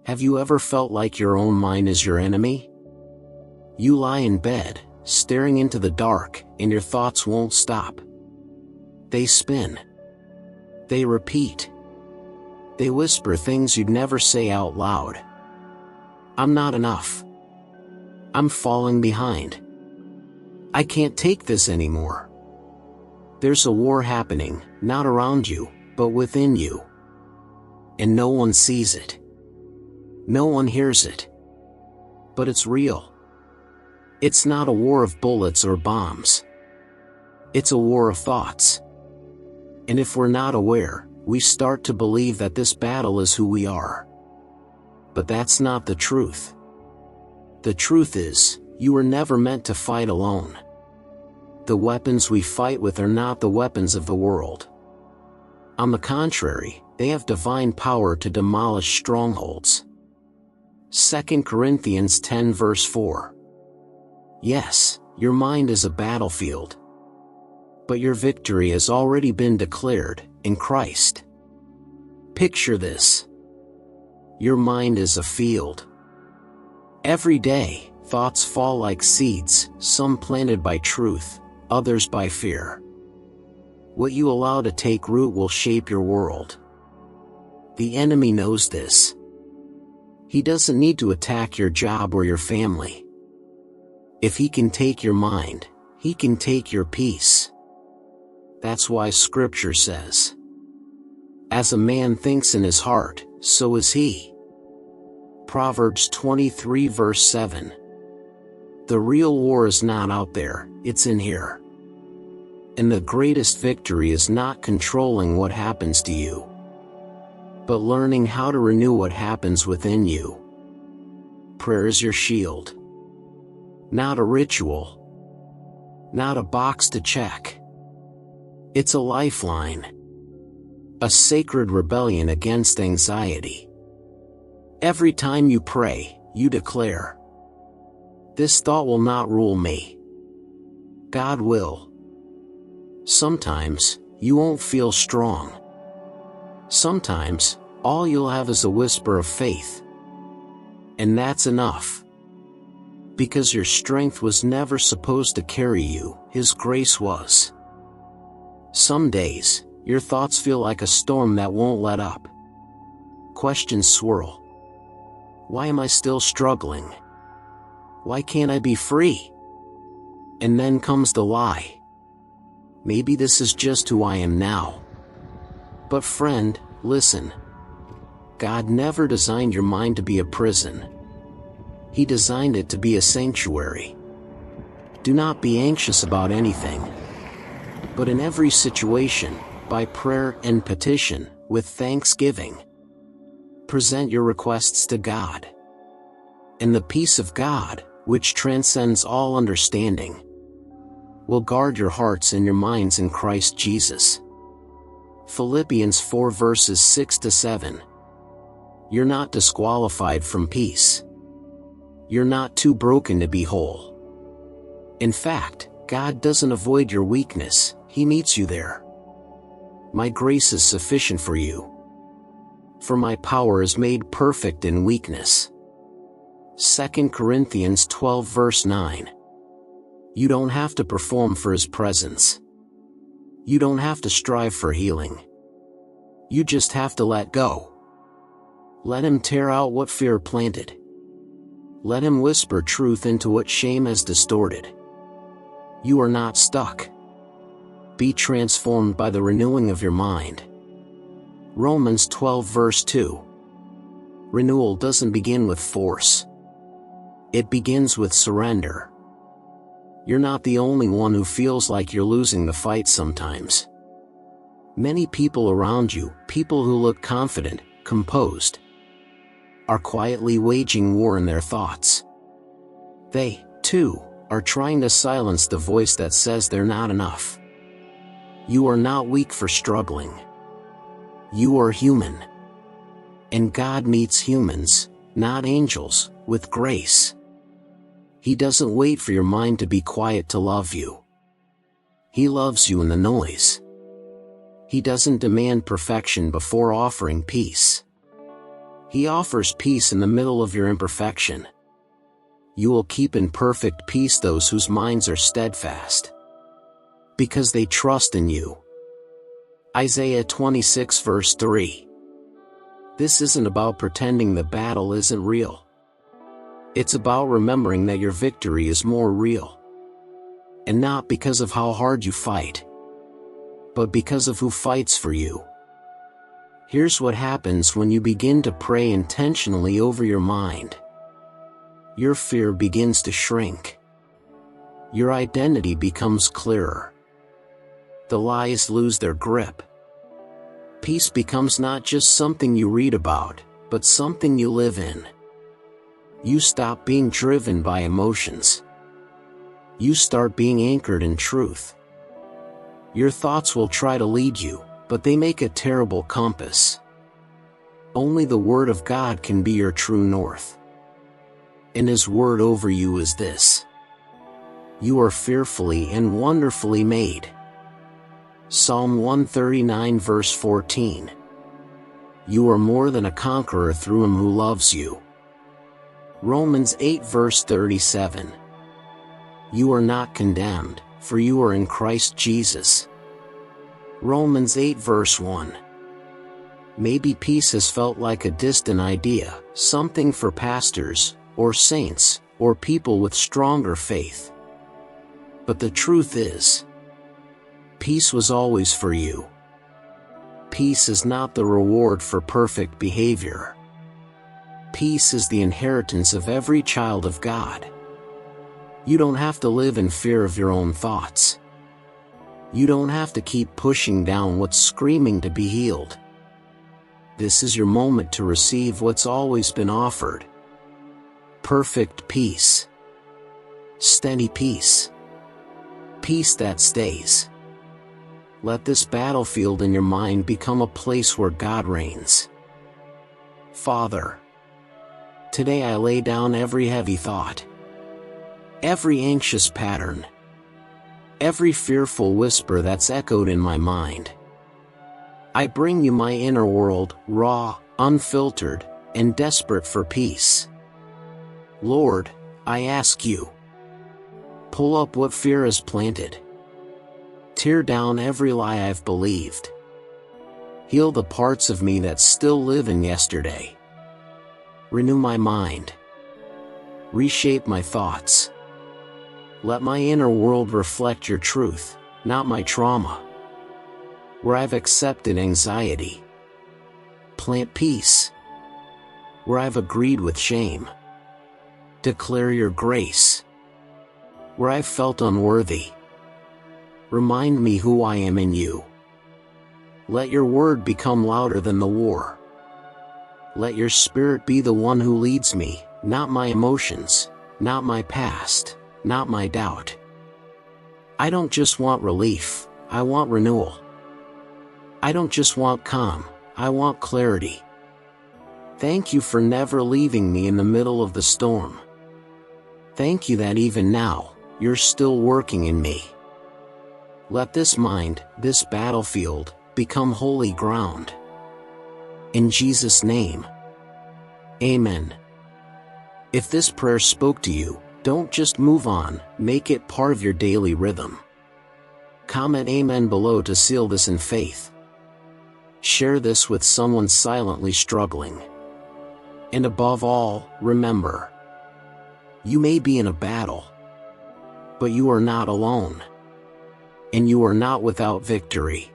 Have you ever felt like your own mind is your enemy? You lie in bed, staring into the dark, and your thoughts won't stop. They spin. They repeat. They whisper things you'd never say out loud. I'm not enough. I'm falling behind. I can't take this anymore. There's a war happening, not around you, but within you. And no one sees it. No one hears it. But it's real. It's not a war of bullets or bombs. It's a war of thoughts. And if we're not aware, we start to believe that this battle is who we are. But that's not the truth. The truth is, you were never meant to fight alone. The weapons we fight with are not the weapons of the world. On the contrary, they have divine power to demolish strongholds. 2 Corinthians 10 verse 4. Yes, your mind is a battlefield. But your victory has already been declared, in Christ. Picture this. Your mind is a field. Every day, thoughts fall like seeds, some planted by truth, others by fear. What you allow to take root will shape your world. The enemy knows this. He doesn't need to attack your job or your family. If he can take your mind, he can take your peace. That's why Scripture says, "As a man thinks in his heart, so is he." Proverbs 23 verse 7. The real war is not out there, it's in here. And the greatest victory is not controlling what happens to you, but learning how to renew what happens within you. Prayer is your shield. Not a ritual. Not a box to check. It's a lifeline. A sacred rebellion against anxiety. Every time you pray, you declare, "This thought will not rule me. God will." Sometimes, you won't feel strong. Sometimes, all you'll have is a whisper of faith. And that's enough. Because your strength was never supposed to carry you, His grace was. Some days, your thoughts feel like a storm that won't let up. Questions swirl. Why am I still struggling? Why can't I be free? And then comes the lie. Maybe this is just who I am now. But friend, listen. God never designed your mind to be a prison. He designed it to be a sanctuary. Do not be anxious about anything. But in every situation, by prayer and petition, with thanksgiving, present your requests to God. And the peace of God, which transcends all understanding, will guard your hearts and your minds in Christ Jesus. Philippians 4 verses 6 to 7. You're not disqualified from peace. You're not too broken to be whole. In fact, God doesn't avoid your weakness, He meets you there. My grace is sufficient for you. For my power is made perfect in weakness. 2 Corinthians 12 verse 9. You don't have to perform for His presence. You don't have to strive for healing. You just have to let go. Let Him tear out what fear planted. Let Him whisper truth into what shame has distorted. You are not stuck. Be transformed by the renewing of your mind. Romans 12 verse 2. Renewal doesn't begin with force. It begins with surrender. You're not the only one who feels like you're losing the fight sometimes. Many people around you, people who look confident, composed, are quietly waging war in their thoughts. They, too, are trying to silence the voice that says they're not enough. You are not weak for struggling. You are human. And God meets humans, not angels, with grace. He doesn't wait for your mind to be quiet to love you. He loves you in the noise. He doesn't demand perfection before offering peace. He offers peace in the middle of your imperfection. You will keep in perfect peace those whose minds are steadfast, because they trust in you. Isaiah 26 verse 3. This isn't about pretending the battle isn't real. It's about remembering that your victory is more real. And not because of how hard you fight, but because of who fights for you. Here's what happens when you begin to pray intentionally over your mind. Your fear begins to shrink. Your identity becomes clearer. The lies lose their grip. Peace becomes not just something you read about, but something you live in. You stop being driven by emotions. You start being anchored in truth. Your thoughts will try to lead you, but they make a terrible compass. Only the Word of God can be your true north. And His word over you is this: you are fearfully and wonderfully made. Psalm 139 verse 14. You are more than a conqueror through Him who loves you. Romans 8 verse 37. You are not condemned, for you are in Christ Jesus. Romans 8 verse 1. Maybe peace has felt like a distant idea, something for pastors, or saints, or people with stronger faith. But the truth is, peace was always for you. Peace is not the reward for perfect behavior. Peace is the inheritance of every child of God. You don't have to live in fear of your own thoughts. You don't have to keep pushing down what's screaming to be healed. This is your moment to receive what's always been offered. Perfect peace. Steady peace. Peace that stays. Let this battlefield in your mind become a place where God reigns. Father, today I lay down every heavy thought, every anxious pattern, every fearful whisper that's echoed in my mind. I bring you my inner world, raw, unfiltered, and desperate for peace. Lord, I ask you, pull up what fear has planted. Tear down every lie I've believed. Heal the parts of me that still live in yesterday. Renew my mind. Reshape my thoughts. Let my inner world reflect your truth, not my trauma. Where I've accepted anxiety, plant peace. Where I've agreed with shame, declare your grace. Where I've felt unworthy, remind me who I am in you. Let your word become louder than the war. Let your spirit be the one who leads me, not my emotions, not my past, not my doubt. I don't just want relief, I want renewal. I don't just want calm, I want clarity. Thank you for never leaving me in the middle of the storm. Thank you that even now, you're still working in me. Let this mind, this battlefield, become holy ground. In Jesus' name. Amen. If this prayer spoke to you, don't just move on, make it part of your daily rhythm. Comment Amen below to seal this in faith. Share this with someone silently struggling. And above all, remember, you may be in a battle, but you are not alone. And you are not without victory.